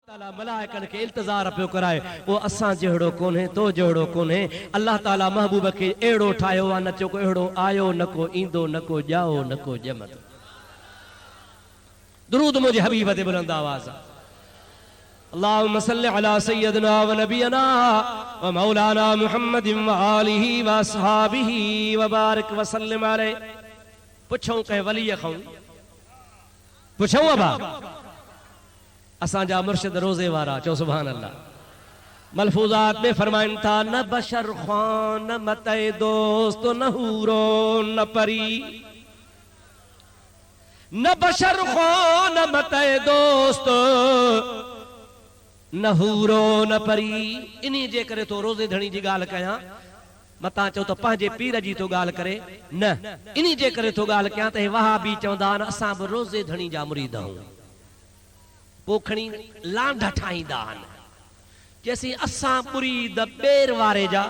ताला मलाइकन के इंतजार पियो कराए वो असां जहिड़ो कोन्हे तो जहिड़ो कोन्हे। अल्लाह ताला महबूब के एड़ो ठायो आ न को एड़ो आयो न को ईंदो न को जाओ न को जमत। दुरूद मुझे हबीब ते बुलंद आवाज अल्लाहुम्मा सल्लि अला सय्यदिना व नबियना व मौलाना मुहम्मदिन व आलिहि व अस्हाबिहि व बारिक व सल्लिम अलैहि। पुछूं कह वली खां पुछूं अबा असांजा मुर्शिद रोजे वारा चो सुभान अल्लाह। मलफूजात में फरमाइन था न बशर ख्वान न मते दोस्त न हूरो न परी, न बशर ख्वान न मते दोस्त न हूरो न परी। इन्हीं जे करे तो रोजे धणी जी गाल कया मता चो तो पंहिंजे पीर जी तो गाल करे न इन्हीं जे करे तो गाल कया त वहाबी चवंदा असां बि रोजे धणी जा मुरीद आहियूं। पोखणी लांढ ठाहींदा आहिनि जैसी असां मुरीद ॿेर वारे जा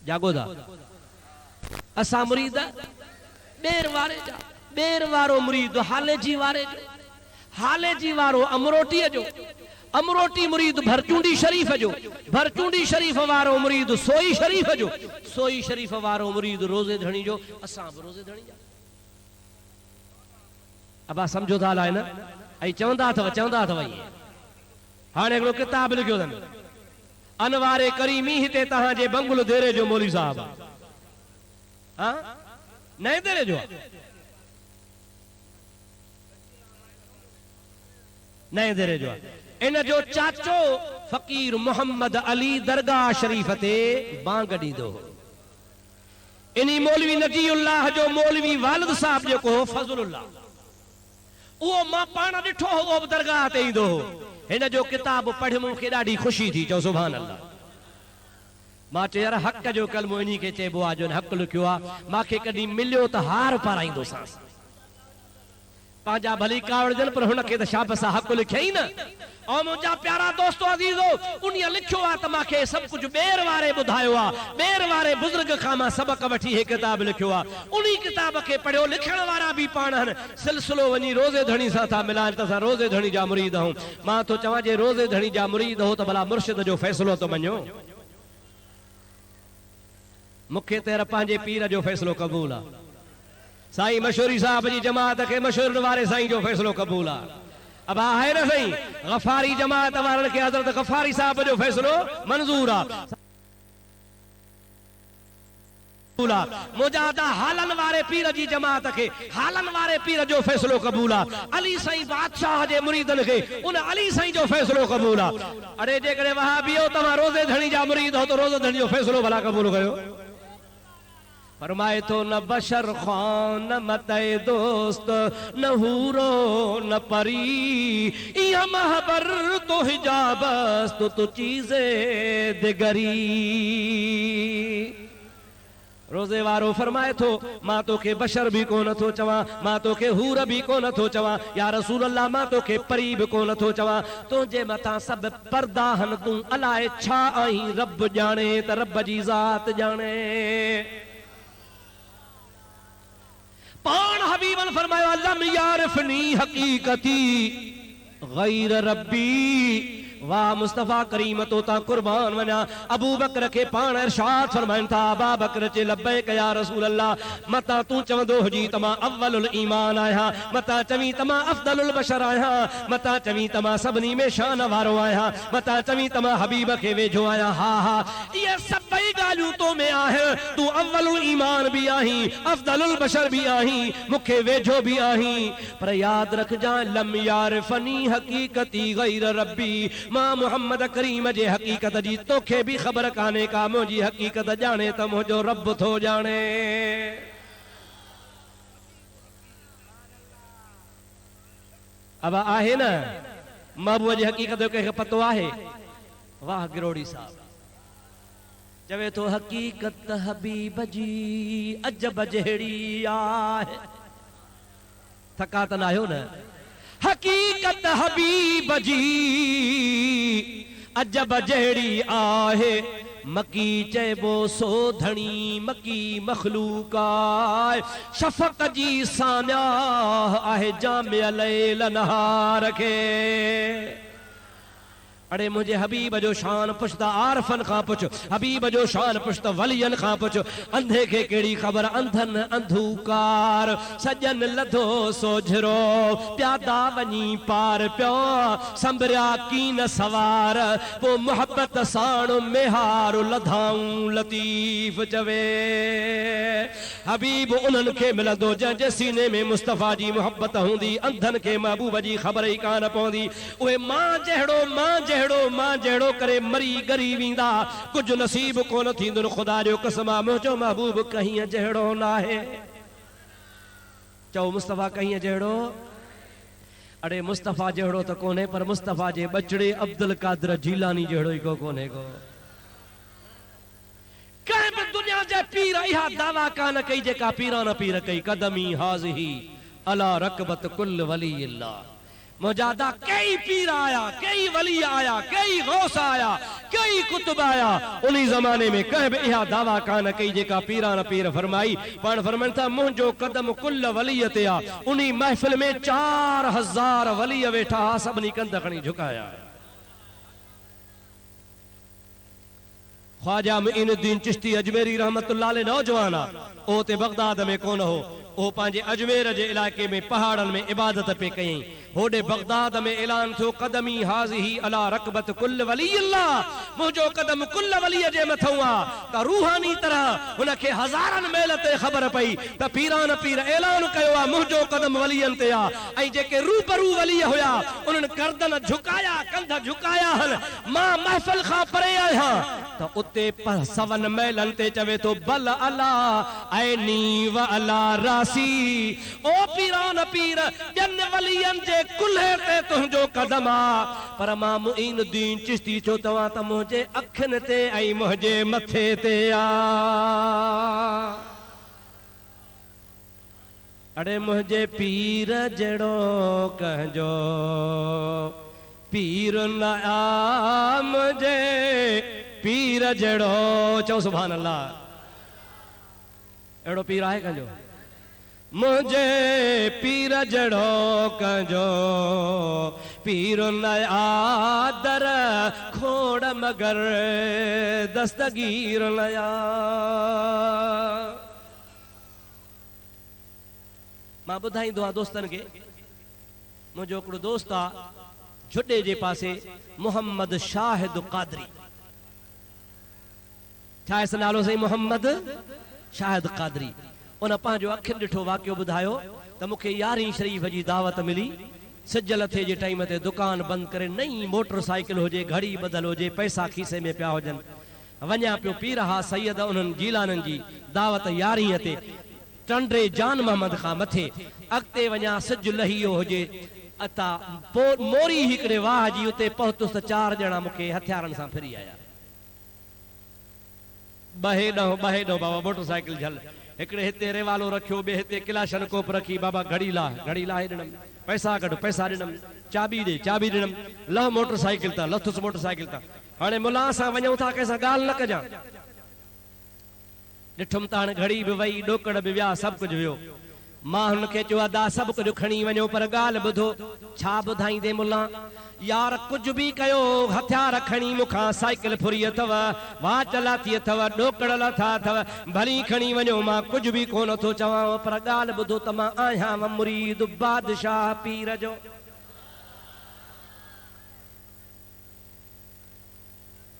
जागो दा असां मुरीद ॿेर वारे जा। ॿेर वारो मुरीद हाले जी वारे जो, हाले जी वारो अमरोटीअ जो, अमरोटी मुरीद भरचूंडी शरीफ जो, भरचूंडी शरीफ वारो मुरीद सोई शरीफ जो, सोई शरीफ वारो मुरीद रोजे धणी जो। असां बि रोजे धणी जा। अब समझो था हलाए न ऐं चवंदा अथव हाणे हिकिड़ो किताब लिखियो अथनि अनवारे करीमी हिते तव्हांजे बंगुल देरे जो मौलवी साहब हाँ नए देरे जो नए देरे जो इन जो चाचो फकीर मोहम्मद अली दरगाह शरीफ ते बांग ॾींदो। इन्ही मौलवी नजीउल्लाह जो मौलवी वालिद साहब जेको फज़लुल्लाह वो मां पाण ॾिठो हो दरगाह ते ईंदो हो। हिन जो किताब पढ़ मूंखे ॾाढी ख़ुशी थी चओ सुभान अल्लाह। मां चयो यार हक़ जो कलमो इन्ही खे चइबो आहे जो हक़ लिखियो आहे। मूंखे कॾहिं मिलियो त हार पाराईंदोसांसि। पंहिंजा भली कावड़जनि पर हुनखे त शाब सां हक़ लिखियई न। और मुंहिंजा प्यारा दोस्तो अज़ीज़ो उन लिखियो आहे त मूंखे सभु कुझु ॿेर वारे ॿुधायो आहे। ॿेर वारे बुज़ुर्ग खां मां सबक़ वठी हे किताब लिखियो आहे। उन किताब खे पढ़ियो। लिखण वारा बि पाण आहिनि। सिलसिलो वञी रोज़े धणी सां था मिलाइनि त असां रोज़े धणी जा मुरीद आहियूं। मां तो चवां जे रोज़े धणी जा मुरीद हो त भला मुर्शिद जो फ़ैसिलो तो मञो। मूंखे त पंहिंजे पीर जो फ़ैसिलो क़बूल आहे। साईं मशहूरी साहब जी जमात खे मशहूर वारे साईं जो फ़ैसिलो क़बूल आहे। अब है न सही गफारी जमात वारनि खे हज़रत गफारी साहब जो फ़ैसिलो मंज़ूर आहे। मुजादा हालन वारे पीर जी जमात के हालन वारे पीर जो फ़ैसिलो क़बूल आहे। अली साईं बादशाह जे मुरीदन के उन अली साईं जो फ़ैसिलो क़बूल आहे। अरे जेकॾहिं वहाबियो तव्हां रोज़े धणी जा मुरीद हो तो रोज़े धणी जो फ़ैसिलो भला क़बूल कयो। फरमाए तो न बशर ख्वान न मते दोस्त न हूरो न परी, या महबर तो हिजाबस तो चीज़े दिगरी। रोज़े वारो फरमाए थो मां तोखे बशर भी कोन थो चवां, मां तोखे हूर भी कोन थो चवां, या रसूल अल्लाह मां तोखे परी भी कोन थो चवां। तुंहिंजे मथां सभु पर्दा हन तूं अलाए छा आहीं। रब ॼाणे त रब जी ज़ात ॼाणे। पान हबीबन फरमाया लम यारिफनी हकीकती गैर रब्बी। वाह मुस्तफा करीम तो ता कुर्बान वना। अबू बकर के पान इरशाद फरमाइन था अबा बकर चे लब्बैक या रसूल अल्लाह। मता तू चवंदो हुजी तमा अव्वलुल ईमान आया, मता चवी तमा अफदलुल बशर आया, मता चवी तमा सबनी में शान वारो आया, मता चवी तमा हबीब के वेझो आया। हा हा ये सभई गालियूं तो में आहे। तू अव्वलुल ईमान भी आही, अफदलुल बशर भी आही, मुखे वेझो भी आही। पर याद रख जा लम यारिफनी हकीकती गैर रब्बी। मां मोहम्मद करीम जे हकीकत जी तोखे भी खबर काने का। मुझी हकीकत जाने त मुझो रब थो जाने। अब आहे न महबूब जी हकीकत जो कंहिंखे पतो आहे। वाह गिरोड़ी साहब चवे तो हकीकत हबीब जी अजब जहिड़ी आहे। थका त न आहियो न। हकीकत हबीब जी अजब जहिड़ी आहे। मकी चइबो सो धणी मकी मखलूक आहे। शफ़क़ जी सान्याह आहे जामिअ लैल नहार खे। अड़े मुझे हबीब जो शान पुछता आरफन खां पुछ, हबीब जो शान पुछता वलियन खां पुछ। अंधे के केड़ी खबर अंधन अंधूकार, सजन लधो सोझरो प्यादा वनी पार प्यो, संभरिया कीन सवार वो मोहब्बत साण मेहार लधाऊं लतीफ चवे। हबीब उन्हनि खे मिलंदो जंहिंजे सीने में मुस्तफ़ा जी मोहब्बत हूंदी, अंधनि खे महबूब जी ख़बर ई कान पवंदी। उहे मां जहिड़ो मां जहिड़ो करे मरी गरी वेंदा, कुझु नसीब कोन थींदुनि। ख़ुदा जो कसम आहे मुंहिंजो महबूब कहीं जहिड़ो नाहे। चओ मुस्तफ़ा कहीं जहिड़ो। अड़े मुस्तफ़ा जहिड़ो त कोन्हे, पर मुस्तफ़ा जे बचड़े अब्दुल कादिर जीलानी जहिड़ो ई को कोन्हे को। कंहिं बि दुनिया जे पीर इहा दावा कान कई जेका पीरान पीर कई। कदमी हाज़िही अला रकबत कुल वली अल्लाह। मुजादा कई पीर आया, कई वली आया, कई गौस आया, कई कुतुब आया। उन्हीं ज़माने में कंहिं बि इहा दावा कान कई जेका पीरान पीर फरमाई। पाण फरमाइनि था मुंहिंजो कदम कुल वलीअ ते आहे। उन्हीं महफ़िल में 4000 वली वेठा, सभिनी कंध खणी झुकाया। ख्वाजा मुईनुद्दीन चिश्ती अजमेरी रहमतुल्लाह अलैह नौजवान आ, ओ ते बगदाद में कोन हो, ओ पंहिंजे अजमेर जे इलाके में पहाड़नि में इबादत पे कयईं। होॾे बगदाद में ऐलान थियो कदमी हाज़िही अला रकबत कुल वली अल्लाह। मुंहिंजो कदम कुल वलीअ जे मथां आहे। त रूहानी तरह हुनखे हज़ारनि मेल ते ख़बर पई त पीरान पीर ऐलान कयो आहे मुंहिंजो कदम वलीअनि ते आहे। ऐं जेके रूबरू वली हुया उन्हनि गर्दन झुकाया, कंध झुकाया हल। मां महफ़िल खां परे आहियां त उते सवन मेलनि ते चवे थो बल अला ऐनी व अला रासी। ओ पीरान पीर ॿियनि वलियनि जे कुल्हे ते तुंहिंजो कदम आ, पर मां मुईनुद्दीन चिश्ती छो तव्हां त मुंहिंजे अखियुनि ते ऐं मुंहिंजे मथे ते आ। अड़े मुंहिंजे पीर जहिड़ो कंहिंजो पीर न आ, मुंहिंजे पीर जहिड़ो। चओ सुभान अल्लाह। अहिड़ो पीर आहे कंहिंजो? मुंहिंजे पीर जहिड़ो कंहिंजो पीर न आ, दर खोड़ मगर दस्तगीर न आ। मां ॿुधाईंदो आहे दोस्तनि खे, मुंहिंजो हिकिड़ो दोस्त आहे झुॾे जे पासे, मोहम्मद शाहिद कादरी। छा आहे नालो साईं? मोहम्मद शाहिद कादरी। उन पंहिंजो अखियुनि ॾिठो वाक़ियो ॿुधायो त मूंखे 11 शरीफ़ जी दावत मिली। सिज लथे जे टाइम ते दुकान बंदि करे नई मोटरसाइकिल हुजे, घड़ी बदल हुजे, पैसा खीसे में पिया हुजनि, वञा पियो पीर हा सैयद उन्हनि जीलाननि जी दावत 11 ते टंडरे जान मोहम्मद खां मथे। अॻिते वञा सिज लहियो हुजे, अता मोरी हिकिड़े वाह जी उते पहुतुसि त 4 ॼणा मूंखे हथियारनि सां फिरी आया। बहे ॾहो बाबा मोटरसाइकिल झल। हिकिड़े हिते रेवालो रखियो, ॿिए हिते किलाशनकोप रखी, बाबा घड़ी लाहे ॾिनमि, पैसा कढ पैसा ॾिनमि, चाबी ॾिनमि, लह मोटरसाइकिल तां, लथुसि मोटरसाइकिल तां। हाणे मुला सां वञूं था, कंहिंसां ॻाल्हि न कजां। ॾिठुमि त हाणे घड़ी बि वई, ॾोकड़ बि विया, सभु कुझु वियो। मां हुनखे चयो अदा सभु कुझु खणी वञो, पर ॻाल्हि ॿुधो। छा ॿुधाईंदे मुला? यार कुझु बि कयो, हथियार खणी मूंखां साइकिल फुरी अथव, वाच लाथी अथव, ॾोकड़ लथा अथव, भली खणी वञो, मां कुझु बि कोन थो चवां, पर ॻाल्हि ॿुधो त मां आहियां मुरीद बादशाह पीर जो।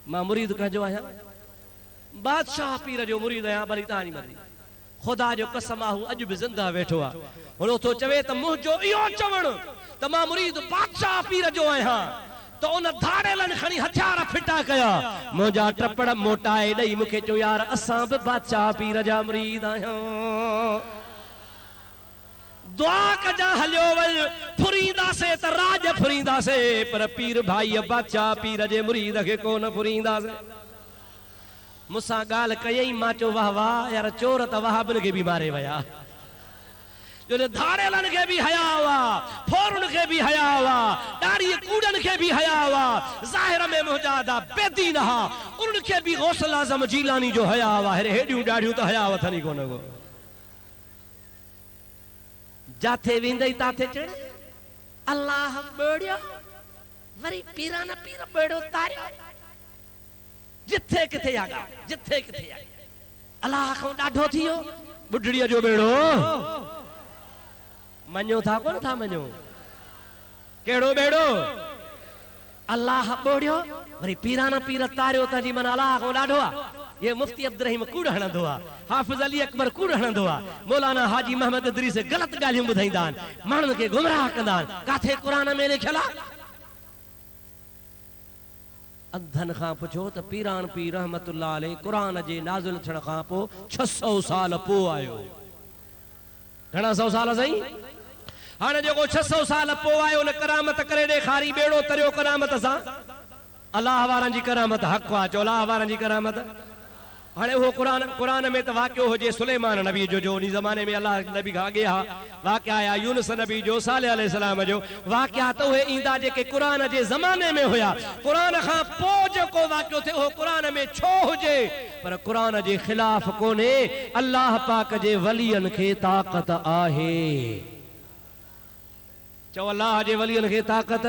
मां मुरीद कंहिंजो आहियां? बादशाह पीर जो मुरीद आहियां, भली तव्हांजी मर्ज़ी। ख़ुदा जो कसम आहे, अॼु बि ज़िंदा वेठो आहे। हुन थो चवे त मुंहिंजो इहो चवणु त मां मुरीद बादशाह पीर जो आहियां, त उन धाड़ेलनि खणी हथियार फिटा कया, मुंहिंजा टपड़ मोटाए ॾेई मूंखे चयो यार असां बि बादशाह पीर जा मुरीद आहियूं। दुआ कजा हलियो वञ, फुरींदासीं त राज फुरींदासीं, पर पीर भाई बादशाह पीर जे मुरीद खे कोन फुरींदासीं। मूंसां ॻाल्हि कयई, मां चयो वाह वाह यार, चोर त वहाबनि खे बि मारे विया, धाड़ेलनि खे बि हया हुआ, फोरुनि खे बि हया हुआ, ॾाढ़ी कूड़नि खे बि हया हुआ, ज़ाहिर में मुजादा बेदीन हा, उन्हनि खे बि गौसल आज़म जीलानी जो हया हुआ। हेॾियूं ॾाढ़ियूं त हया वथनि कोन को। जाथे वेंदई ताथे चढ़े अल्लाह ॿोड़ियो, वरी पीरा न पीर बेड़ो तारियो जिथे किथे आगा जिथे किथे अल्लाह को डाढो थियो बुढ़ड़ीअ जो बेड़ो मञो था कोन था मञो केड़ो बेड़ो अल्लाह बोड़ियो वरी पीरा न पीर तारियो तजी मन अल्लाह को डाढो आ ये मुफ्ती अब्दुल रहीम कूड़ हणंदो आ हाफिज अली अकबर कूड़ हणंदो आ मौलाना हाजी मोहम्मद इदरीस गलत गालियूं ॿुधाईंदा आहिनि माण्हुनि खे गुमराह कंदा आहिनि काथे क़ुरान में लिखियल आहे अंधन खां पुछो त पीरान पीर रहमतुल्लाह अलैह क़ुरान जे नाज़िल थियण खां पोइ 600 साल पोइ आयो घणा 100 साल सही हाणे जेको 600 साल पोइ आयो न करामत करे ॾेखारी बेड़ो तरियो करामत सां अल्लाह वारनि जी करामत हक़ आहे चो अल्लाह वारनि जी करामत हाणे वो कुरान में तो वाक़ियो हुजे सुलेमान नबी जो उन ज़माने में अल्लाह नबी खां अॻे हा वाक़िया आया यूनुस नबी जो सालेह अलैहिस्सलाम जो वाक़िया तो उहे ईंदा जेके कुरान जे ज़माने में हुया कुरान खां पोइ जेको वाक़ियो थे वो कुरान में छो हुजे पर कुरान जे ख़िलाफ़ कोने अल्लाह पाक जे वलियन खे ताक़त आहे चो अल्लाह जे वलियन खे ताक़त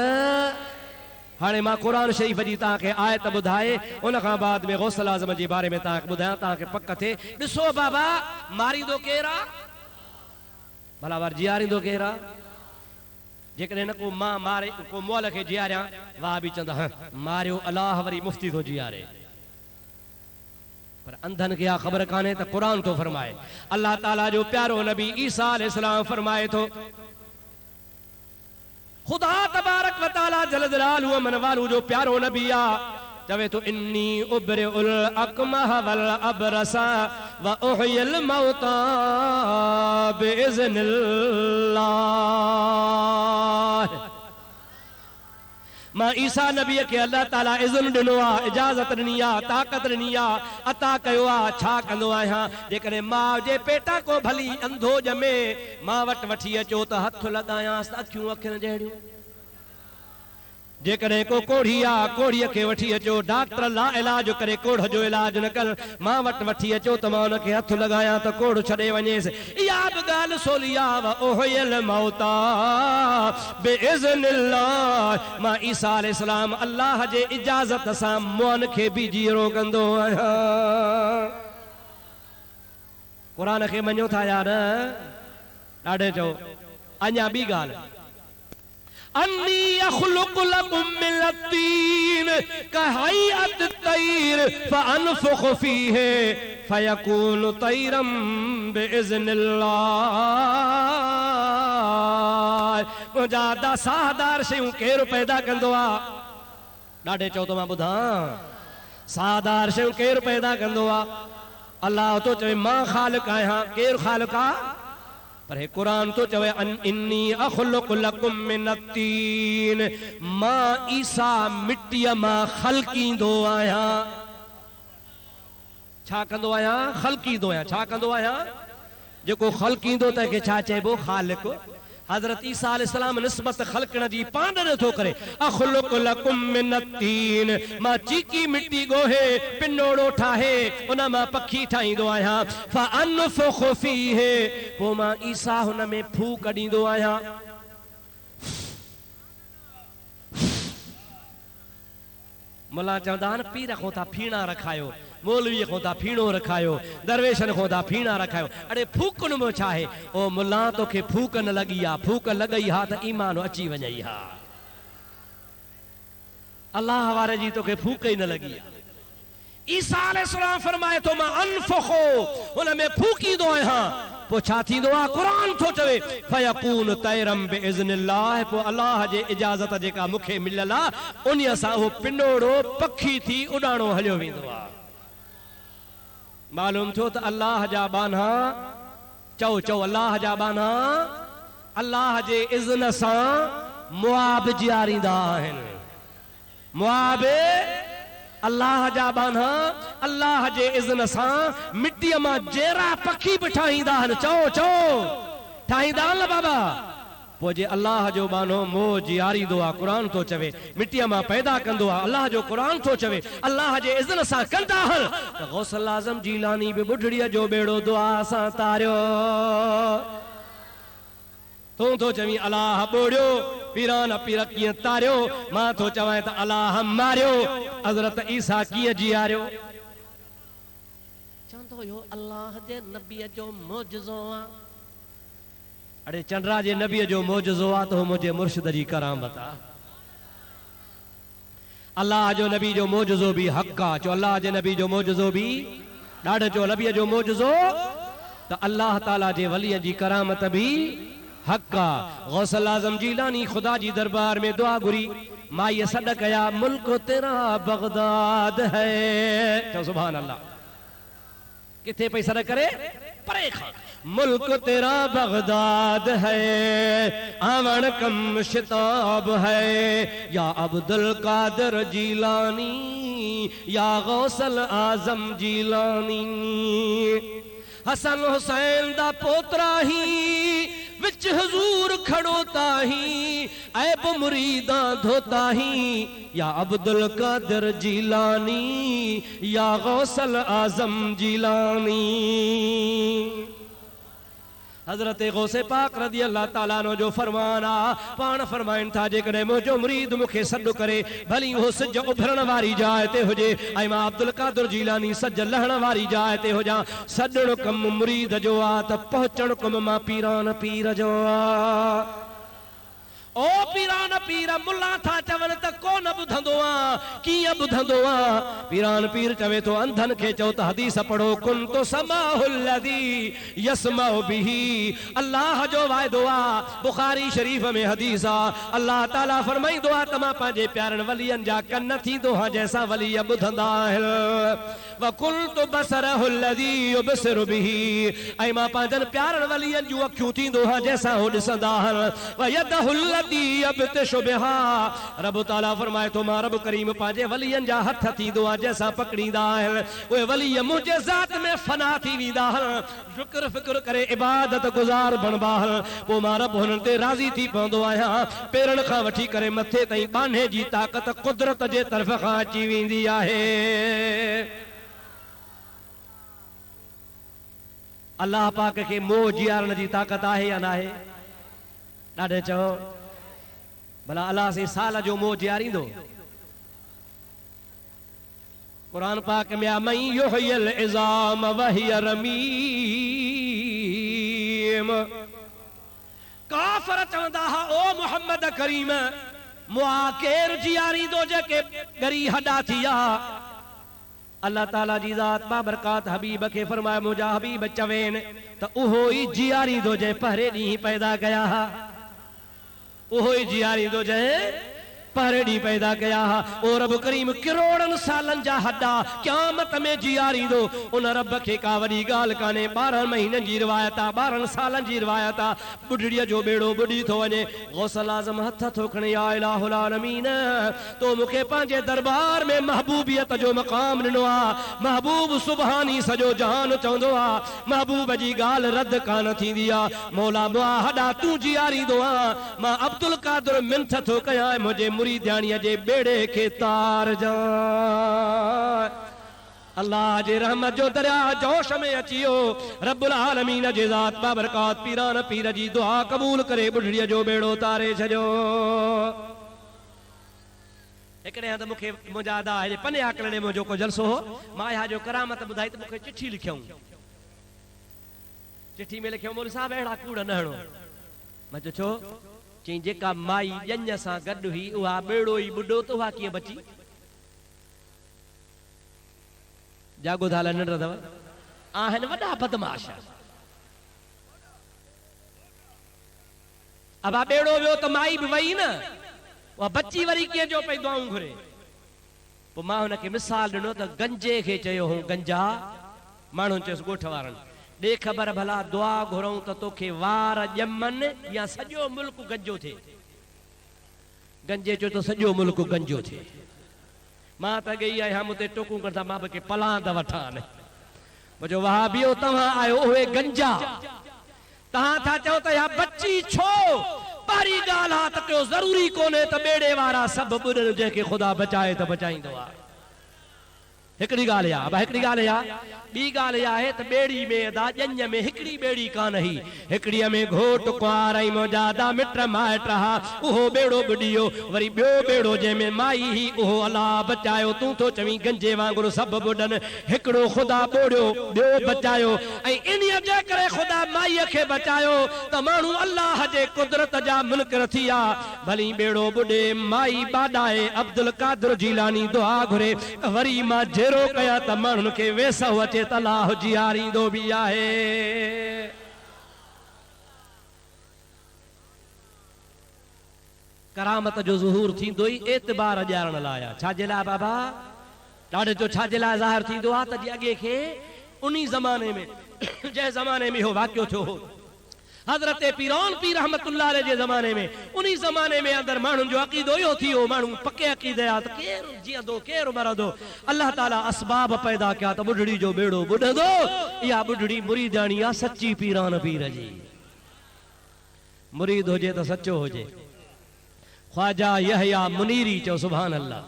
हाणे मां कुरान शरीफ जी तव्हांखे आयत ॿुधाए उन खां बाद में गौसल आज़म जे बारे में तव्हांखे ॿुधायां तव्हांखे पक थिए ॾिसो बाबा मारींदो केरु आहे भला वार जीआरींदो केरु आहे जेकॾहिं न को मां मारे को मोल खे जीआरियां वाह बि चवंदा मारियो अलाह वरी मुफ्ती थो जीआरे पर अंधन खे ख़बर कान्हे त क़ुरान थो फरमाए अल्लाह ताला जो प्यारो नबी ईसा अलैहिस्सलाम फरमाए थो खुदा तबारक व तआला जल जलालहु मन वालू जो प्यारो नबी आ चवे तो इन्नी उब्रिउल अकमह वल अबरसा व उहियल मौता बिइज़्निल्लाह मां ईसा नबी के अल्लाह ताला इज़्न दिनो आ इजाजत दिनी आ ताकत दिनी आ अता कयो आ छा कंदो आहियां जेकॾहिं मां जे पेटा को भली अंधो ॼमे मां वटि वठी अचो त हथ लॻायांसि अखियूं अखियुनि जहिड़ियूं जेकॾहिं को कोढ़ी आ कोढ़ीअ खे वठी अचो डॉक्टर ला इलाज करे कोढ़ जो इलाज न कर मां वटि वठी अचो त मां उनखे हथ लॻायां त कोढ़ छॾे वञेसि इहा बि ॻाल्हि सोली आ व उहियल मौता बिइज़्निल्लाह मां ईसा अलैहिस्सलाम अल्लाह जे इजाज़त सां मुअन खे बि जीरो कंदो आहियां क़ुरान खे मञो था यार ॾाढे चओ अञा ॿी ॻाल्हि अन्नी अख़्लुक़ु लकुम मिन अत्तीन कहैअत तैर फअनफुख़ु फ़ीहि फयकूनु तैरम बिइज़्निल्लाह मुंहिंजा साहदार शयूं केरु पैदा कंदो आहे ॾाढे चओ त मां ॿुधां साहदार शयूं केरु पैदा कंदो आहे अल्लाह तो चवे मां ख़ालिक़ आहियां केरु ख़ालिक़ आहे पर हे कुरान तो चवे इन्नी अख़्लुक़ु लकुम मिन अत्तीन मां ईसा मिट्टीअ मां ख़ल्क़ींदो आहियां छा कंदो आहियां ख़ल्क़ींदो आहियां छा कंदो आहियां जेको ख़ल्क़ींदो तंहिंखे छा चइबो ख़ालिक़ हज़रत ईसा अलैहिस्सलाम निस्बत ख़ल्क़ण जी पाण नथो करे अख़्लुक़ु लकुम मिन अत्तीन मां चीकी मिट्टी ॻोहे पिनोड़ो ठाहे उन मां पखी ठाहींदो आहियां फअनफुख़ु फ़ीहि पोइ मां ईसा हुन में फूक ॾींदो आहियां मुला चवंदा आहिनि पीर खां था फीणा रखायो मौलवी को था फीणो रखायो दरवेशन को था फीणा रखायो अरे फूकन में छा है ओ मुला तोखे फूक न लगी आ फूक लगई हा त ईमान अची वञई हा अल्लाह वारे जी तोखे फूक ही न लगी आ ईसा अलैहिस्सलाम फरमाए तो मां अनफुखो उन में फूकीदो आहियां पो छा थींदो आ कुरान थो चवे फयकून तैरम बिइज़्निल्लाह पो अल्लाह जे इजाजत जेका मूंखे मिलियल आ उन सां हो पिनोड़ो पखी थी उडाणो हलियो वेंदो आ मालूम थियो त अल्लाह जा बाना चओ चओ अल्लाह जा बाना अल्लाह जे इज़्न सां मुआब जियारींदा आहिनि मुआब अल्लाह जा बाना अल्लाह जे इज़्न सां मिट्टीअ मां जहिड़ा पखी बि ठाहींदा आहिनि चओ चओ ठाहींदा आहिनि बाबा पोइ जे अल्लाह जो बानो मोह जियारींदो आहे कुरान थो चवे मिट्टीअ मां पैदा कंदो आहे अल्लाह जो कुरान थो चवे अल्लाह जे इज़्न सां कंदा हल त गौसल आज़म जीलानी बि ॿुढड़ीअ जो बेड़ो दुआ सां तारियो तूं तो चवी अलाह बोड़ियो पीरान पीर कीअं तारियो मां तो चवां त अलाह मारियो हज़रत ईसा कीअं जीआरियो चवंदो यो अलाह जे नबी जो मौजज़ो आ अरे चंद्रा जे नबी जो मौजज़ो आ तो मुझे मुर्शिद जी करामत आ अल्लाह जो नबी जो मौजज़ो भी हक़ आ चो अल्लाह जे नबी जो मौजज़ो भी ॾाढो चो नबी जो मौजज़ो त अल्लाह ताला जे वली जी करामत भी हक़ आ गौसल आज़म जीलानी खुदा जी दरबार में दुआ घुरी माई सॾ कया मुल्क तेरा बगदाद है चो सुभान अल्लाह किथे पई सॾ करे परे खां मुल्क तेरा बगदाद है आवन कम शिताब है या अब्दुल कादिर जीलानी या गौसल आजम जीलानी हसन हुसैन दा पोतरा ही विच हुजूर खड़ोता ही ऐब मुरीदा धोता ही या अब्दुल कादिर जीलानी या गौसल आजम जीलानी हजरत गौसे पाक रज़ी अल्लाह ताला नो जो फरमान आ पाण फरमाइन था जेकॾहिं मुंहिंजो मुरीद मूंखे सॾु करे भली हो सिज उभरण वारी जाइ ते हुजे ऐं मां अब्दुल कादिर जीलानी सज लहण वारी जाइ ते हुजां सॾण कम मुरीद जो आ त पहुचण कम मां पीरान पीर जो आ ओ पीरान पीर मुल्ला था चवन त कोन ॿुधंदो आ कीअं ॿुधंदो आ पीरान पीर चवे तो अंधन खे चओ त हदीस पढ़ो कुन तो समाहुल लदी यसमाउ बिही अल्लाह जो वायदो आ बुखारी शरीफ में हदीस आ अल्लाह ताला फरमाईंदो आ त मां पंहिंजे प्यारनि वलियनि जा कन थींदो हा जैसा वली ॿुधंदा आहिनि वकुल तो बसरहुल लदी युबसिरु बिही ऐं मां पंहिंजनि प्यारनि वलियनि जूं अखियूं थींदो हा जैसा हो ॾिसंदा आहिनि वयदहुल रब ताला फरमाए तो मां रब करीम पांजे वलियन जा हथ थींदो आ जैसा पकड़ींदा आहिनि उहे वली मुंहिंजे ज़ात में फना थी वेंदा आहिनि शुक्र फिक्र करे इबादत गुज़ार बणबा आहिनि पोइ मां रब हुननि ते राज़ी थी पवंदो आहियां पेरनि खां वठी करे मथे ताईं बाने जी ताक़त कुदरत जे तरफ़ खां अची वेंदी आहे अल्लाह पाक खे मोह जीआरण जी ताक़त आहे या नाहे ॾाढे चओ भला अल्लाह से साल जो मोह जीआरींदो कुरान पाक में आ मई युहयल इज़ाम वहिय रमीम काफ़र चवंदा हा ओ मुहम्मद करीम मुआ केर जीआरींदो जेके ॻरी हॾा थिया अल्लाह ताला जी ज़ात बाबरकात हबीब खे फरमाया मुंहिंजा हबीब चवेन त उहो ई जीआरींदो जे पहिरें ॾींहुं पैदा कया हा उहो ई जीआरींदो जंहिं पहिरें ॾींहुं पैदा कया हा ओ रब करीम करोड़नि सालनि जा हॾा क़यामत में जीआरींदो उन रब खे का वॾी ॻाल्हि कान्हे 12 महीननि जी रिवायत आहे 12 सालनि जी रिवायत आहे बुढड़ीअ जो बेड़ो बुॾी थो वञे गौसल आज़म हथ थो खणे या इलाहुल आलमीन तो मूंखे पंहिंजे दरबार में महबूबियत जो मक़ाम ॾिनो आहे महबूब सुभानी सॼो जहान चवंदो आहे महबूब जी ॻाल्हि रद्द कान थींदी आहे मौला मुआ हॾा तूं जीआरींदो आहे मां अब्दुल कादिर मिंथ थो कयां मुंहिंजे मुरीदाणीअ जे बेड़े खे तार जा अल्लाह जे रहमत जो दरिया जोश में अचियो रब्बुल आलमीन जे ज़ात बाबरकात पीरान पीर जी दुआ क़बूल करे बुढड़ीअ जो बेड़ो तारे छॾियो हिकिड़े हंधि मूंखे मुंहिंजा अदा आहे पने आकड़े मुंहिंजो को जलसो हो मां इहा जो करामत ॿुधाई त मूंखे चिठी लिखियऊं चिठी में लिखियऊं मोली साहब अहिड़ा कूड़ न हणो मां चयो छो चई जेका माई ॼञ सां गॾु हुई उहा बेड़ो ई ॿुॾो त उहा कीअं बची जागो धाला नंढ अथव आहिनि वॾा बदमाश अबा बेड़ो वियो त माई बि वई न उहा बची वरी कीअं जो पई दुआऊं घुरे पोइ मां हुनखे मिसाल ॾिनो त गंजे खे चयो हुओ गंजा माण्हुनि चयोसि ॻोठ वारनि ॾे ख़बर भला दुआ घुरऊं त तोखे वार ॼमनि या सॼो मुल्क गंजो थिए गंजे चयो त सॼो मुल्क गंजो थिए मां त गई आहियां मूं ते टोकूं कंदा मां बि पलांद वठां मुंहिंजो वहाबियो तव्हां आयो उहे गंजा तव्हां था चओ त इहा बची छो पहिरीं ॻाल्हि आहे त कयो ज़रूरी कोन्हे त ॿेड़े वारा सभु ॿुॾनि जंहिंखे ख़ुदा बचाए त बचाईंदो आहे हिकड़ी ॻाल्हि आहे, हिकड़ी ॻाल्हि आहे। ॿी ॻाल्हि आहे त ॿेड़ी में अदा ॼञ में हिकड़ी ॿेड़ी कान ही, हिकड़ीअ में घोट कुंवार ऐं मौजादा मिट माइट हा, उहो ॿेड़ो बुॾियो। वरी ॿियो ॿेड़ो जंहिंमें माई ही, उहो अलाह बचायो। तूं तो चवीं गंजे वांगुरु सभु ॿुॾनि, हिकिड़ो ख़ुदा ॿोड़ियो ॿियो बचायो। ऐं इन्हीअ जे करे ख़ुदा माईअ खे बचायो त माण्हू अलाह जे कुदरत जा मुनकिर थी विया। भली ॿेड़ो ॿुॾे माई बाॾाए, अब्दुल कादिर जीलानी दुआ घुरे, वरी मां जेरो कया त माण्हुनि खे वेसो अचे त अलाह जीआरींदो बि आहे। करामत जो ज़ुहूर थींदो ई एतबार ॼाणण लाइ। छाजे लाइ बाबा? ॾाढे जो छाजे लाइ ज़ाहिर थींदो आहे त अॻे खे उन ज़माने में जंहिं ज़माने में इहो वाक़ियो थियो हो, हज़रत पीरान पीर रहमतुल्लाह अलैह जे ज़माने में, उन ज़माने में अंदर माण्हुनि जो अक़ीदो इहो थी वियो, माण्हू पके अक़ीदे आ त केरु जीअंदो केरु मरंदो। अल्लाह ताला असबाब पैदा कया त ॿुढड़ी जो बेड़ो ॿुॾंदो। इहा ॿुढड़ी मुरीदाणी आहे सच्ची पीरान पीर जी। मुरीद हुजे त सचो हुजे। ख्वाजा यहया मुनीरी चओ सुभान अल्लाह।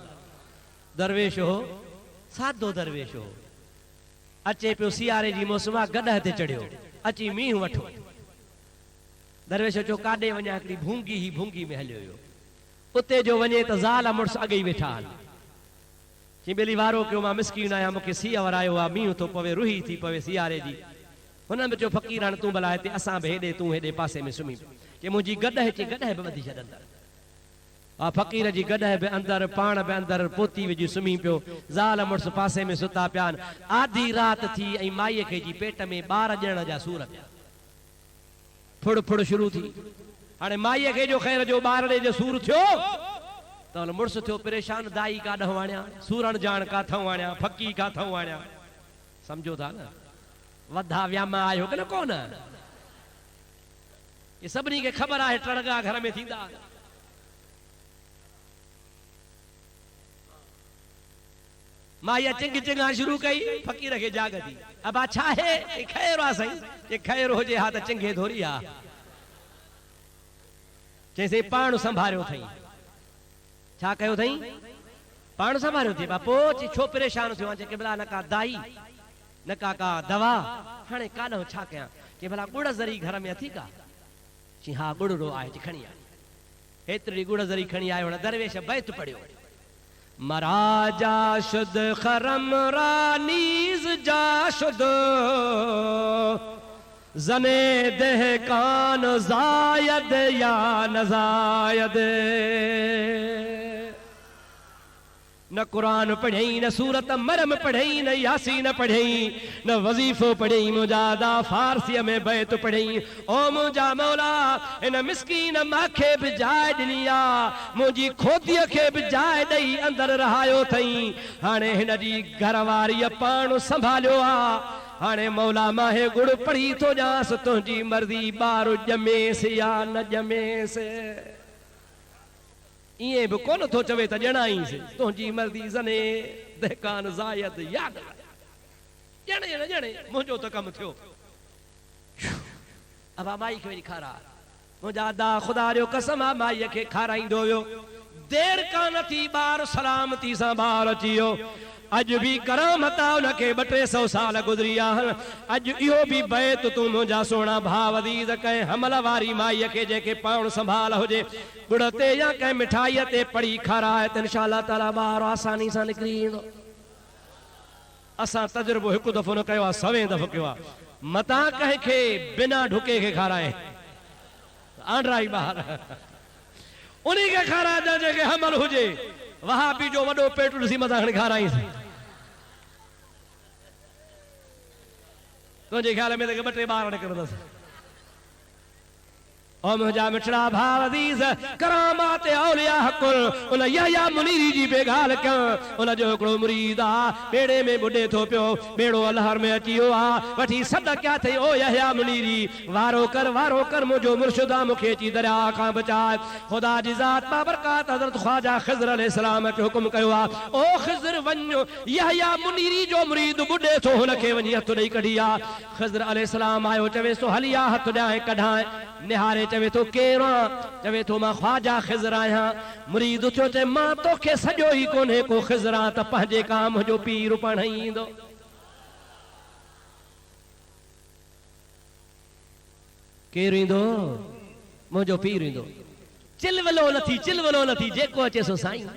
दरवेश हो, सादो दरवेश हो। अचे पियो सियारे जी मौसम आहे, गॾह ते चढ़ियो, अची मींहुं वठो। दरवेश चो काॾे वञा? हिकिड़ी भूंगी ही भूंगी में हलियो हुयो। उते जो वञे त ज़ाल मुड़ुस अॻे ई वेठा आहिनि। चई ॿेली वारो कयो, मां मिसकीन आहियां, मूंखे सीउ वरायो आहे, मींहुं थो पवे, रुही थी पवे सियारे जी। हुननि बि चयो फ़क़ीर हाणे तूं भला हिते, असां बि हेॾे, तूं हेॾे पासे में सुम्ही। चई मुंहिंजी गॾह, चई गॾह बि ॿधी छॾंदड़। फ़क़ीर जी गॾह बि अंदरि, पाण बि अंदरि, पोती विझी सुम्ही पियो। ज़ाल मुड़ुस पासे में सुता पिया आहिनि। आधी राति थी ऐं माईअ खे जी पेट में ॿार ॼण जा सूर पिया, फुड़ फुड़ शुरू थी। हाणे माईअ खे जो ख़ैर जो ॿारड़े जो सूर थियो त मुड़ुस थियो परेशान, दाई काॾों आणियां, सूरण जान काथऊं आणियां, फकी काथऊं आणियां। सम्झो था न, वधा व्यामा आयो कि न कोन? ये सभिनी खे ख़बर आहे टड़गा घर में थींदा। माईअ चिंग चिंगा शुरू कई, फ़क़ीर खे जाग थी। अबा छा है? ख़ैर आहे साईं। जे ख़ैर हुजे हा त चिंगे थोरी आहे। चईंसि पाण संभालियो अथई। छा कयो अथई? पाण संभालियो अथई। बापो चई छो परेशान थियो? चई भला न का दाई, न का दवा, हाणे काॾों छा कयां? चई भला गुड़ ज़री घर में अथी का? चई हा गुड़ड़ो आहे, चई खणी आ। हेतिरी गुड़ ज़री खणी आयो। दरवेश बैत पढ़ियो, मराजा शुद खरम रानीज जा शुद, जने देह कान जायद या नजायद। न कुरान पढ़ई, न सूरत मरम पढ़ई, न यासीन पढ़ई, न वजीफो पढ़ई, मुजादा फारसीअ में बैत पढ़ई। ओ मुंहिंजा मौला, इन मिस्कीन माखे बि जाइ ॾिनी आ, मुंहिंजी खोतीअ खे बि जाइ ॾेई अंदरि रहायो अथई। हाणे हिन जी घरवारीअ पाण संभालियो आ। हाणे मौला मां हे गुड़ पढ़ी थो ॼांसि, तुंहिंजी मर्ज़ी ॿार ॼमेसि या न ॼमेसि। इएं बि कोन थो चवे त ॼणाईंसि, तुंहिंजी मर्ज़ी ज़ने दहकान ज़ायद याद ॼणे न ॼणे, मुंहिंजो त कमु थियो। अबा माई खे वरी खारा। मुंहिंजा दा ख़ुदा जो कसम आहे, माईअ खे खाराईंदो हुयो। देरि कान थी, ॿार सलामती सां ॿार अची वियो। अॼु बि करामत आहे, उनखे 200-300 साल गुज़री आहिनि। अॼु इहो बि बैत तूं मुंहिंजा सुहिणा भाउ अज़ीज़ कंहिं हमल वारी माईअ खे जेके पाण संभाल हुजे, गुड़ ते या कंहिं मिठाईअ ते पढ़ी खाराए त इंशाअल्लाह ताला ॿार आसानी सां निकिरी ईंदो। असां तजुर्बो हिकु दफ़ो न कयो आहे, 100 दफ़ो कयो आहे। मतां कंहिंखे बिना ढुके खे खाराए, आंड्राई ॿार उन खे खाराए जेके हमल हुजे। वहाबी जो वॾो पेट ॾिसी मथां खणी खाराईंसि। तुंहिंजे ख़्याल में त 2-3 ॿार निकिरंदसि। ओ मुंहिंजा मिठड़ा भाउ अज़ीज़, करामात औलिया हक़ुल, उन यहया मुनीरी जी बेगाल कयां। उन जो हिकिड़ो मुरीद आ, बेड़े में ॿुॾे थो पियो, बेड़ो अलहर में अची वियो आ। वठी सॾ कया अथई, ओ यहया मुनीरी, वारो कर मुंहिंजो मुर्शिद आ, मूंखे अची दरिया खां बचाए। ख़ुदा जी ज़ात बाबरकात हज़रत ख्वाजा ख़िज़र अलैहिस्सलाम खे हुकुम कयो आ, ओ ख़िज़र वञो, यहया मुनीरी जो मुरीद ॿुॾे थो, हुनखे वञी हथ ॾेई कढी आ। ख़िज़र अलैहिस्सलाम आयो, चवेसि तो हली आ हथ ॾियां कढाए। निहारे चवे तो केरु आहियां? चवे तो मां ख्वाजा खिज़र आहियां। मुरीद उथियो चए मां तोखे सॼो ई कोन्हे को खिज़रा त पंहिंजे काम जो पीर पाण ई ईंदो। केरु ईंदो? मुंहिंजो पीर ईंदो। चिलवलो नथी जेको अचे सो साईं।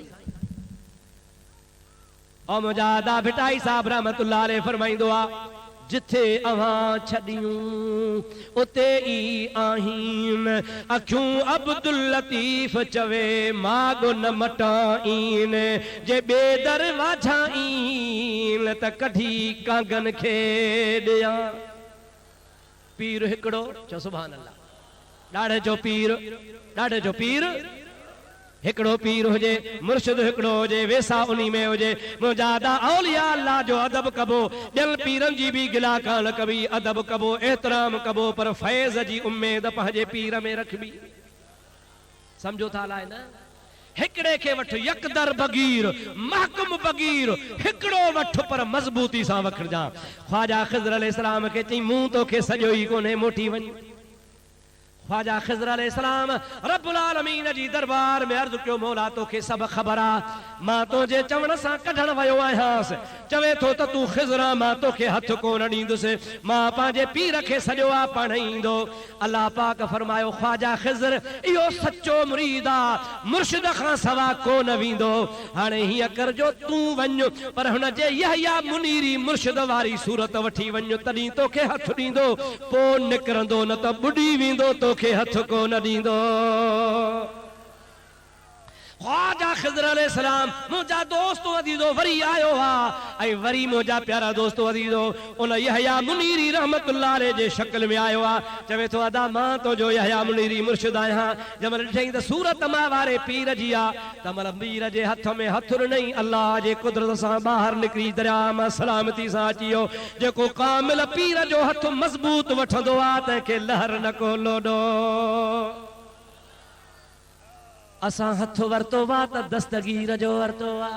और मुंहिंजा आदा भिटाई साहब रहमतुल्लाह अलैह फरमाईंदो आहे जिथे अवां छॾियूं उते ई आहीन। अखियूं अब्दुल लतीफ़ चवे मागो न मटाईन। जे ॿिए दर वाझाईन त कढी कांगन खे ॾियां। पीर हिकिड़ो चओ सुभान अल्लाह। ॾाढे जो पीर हिकिड़ो पीर हुजे, मुर्शिद हिकिड़ो हुजे, वेसा उन्ही में हुजे। मुंहिंजा आदा औलिया अल्लाह जो अदब कबो, ॿियनि पीरनि जी बि गिला कान कबी, अदब कबो, एहतराम कबो, पर फैज़ जी उम्मीद पंहिंजे पीर में रखबी। समझो था अलाए न? हिकिड़े खे वठ यकदर बगीर महकम बगीर हिकिड़ो वठ पर मज़बूती सां वखरजां। ख्वाजा खिज़र अलैहिस्सलाम खे चई मूं तोखे सॼो ई कोन्हे मोटी वञ। ख्वाजा खिज़र अलैहिस्सलाम रब्बुल आलमीन जी दरबार में अर्ज़ कयो मौला तोखे सभु ख़बर आहे मां तुंहिंजे चवण सां कढण वियो आहियांसि। चवे थो त तूं खिज़रा मां तोखे हथ कोन ॾींदुसि, मां पंहिंजे पीर खे सॼो आहे पाण ईंदो। अल्लाह पाक फरमायो ख्वाजा खिज़र इहो सचो मुरीद आहे, मुर्शिद खां सवा कोन वेंदो। हाणे हीअं करजो तूं वञ पर हुन जे यहया मुनीरी मुर्शिद वारी सूरत वठी वञ, तॾहिं तोखे हथ ॾींदो। पोइ निकिरंदो न त बुॾी वेंदो, तोखे हथ कोन ॾींदो। ख्वाजा खिज़र अलैहिस्सलाम मुंहिंजा दोस्त अदीज़ो वरी आयो आहे ऐं वरी मुंहिंजा प्यारा दोस्त अदीज़ो उन यहया मुनीरी रहमतुल्लाह अलैह जे शक्ल में आयो आहे। चवे थो अदा मां तुंहिंजो यहया मुनीरी मुर्शिद आहियां। जंहिंमहिल ॾिठईं त सूरत मां वारे पीर जी आहे त महिल पीर जे हथ में हथुर नहीं, अल्लाह जे कुदरत सां ॿाहिरि निकिरी दरिया मां सलामती सां अची वियो। जेको कामिल पीर जो हथ मज़बूत वठंदो आहे तंहिंखे लहर न को लोॾो। असां हथ वरतो वा त दस्तगीर जो वरतो वा।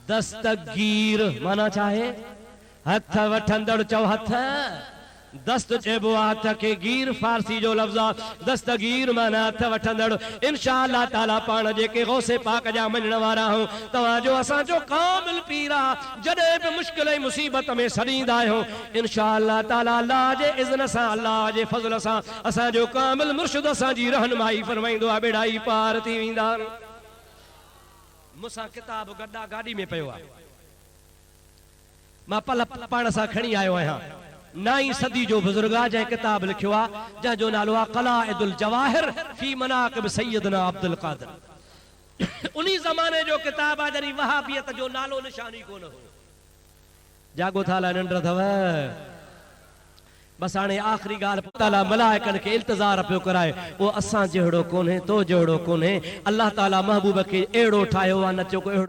दस्तगीर माना चाहे हथ वठंदड़ चओ हथ। दस्त चइबो आहे हथ खे, गीर फारसी जो लफ़्ज़ आहे। दस्तगीर माना हथ वठंदड़। इंशाअल्लाह ताला पाण जेके गौसे पाक जा मञण वारा आहियूं तव्हांजो असांजो कामिल पीर आहे। जॾहिं बि मुश्किल ऐं मुसीबत में सड़ींदा आहियूं इंशाअल्लाह ताला अल्लाह जे इज़्न सां अल्लाह जे फज़ल सां असांजो कामिल मुर्शिद असांजी रहनुमाई फरमाईंदो आहे, बेड़ा ई पार थी वेंदा। मूंसां किताब गॾा गाॾी में पियो आहे, मां पल पाण सां खणी आयो आहियां। 9वीं सदी जो बुजुर्ग आहे जंहिं किताब लिखियो आहे जंहिंजो नालो आहे क़लाइदुल जवाहिर फी मनाक़िब सैयदना अब्दुल क़ादिर। उन्ही ज़माने जो किताब आहे जॾहिं वहाबियत जो नालो निशानी कोन हो। जागो था ला निंड अथव? बस हाणे आख़िरी ॻाल्हि ताला मलाइकनि खे इल्तिज़ार पियो कराए उहो असां जहिड़ो कोन्हे, तो जहिड़ो कोन्हे। अल्लाह ताला महबूब खे अहिड़ो ठाहियो आहे न चो को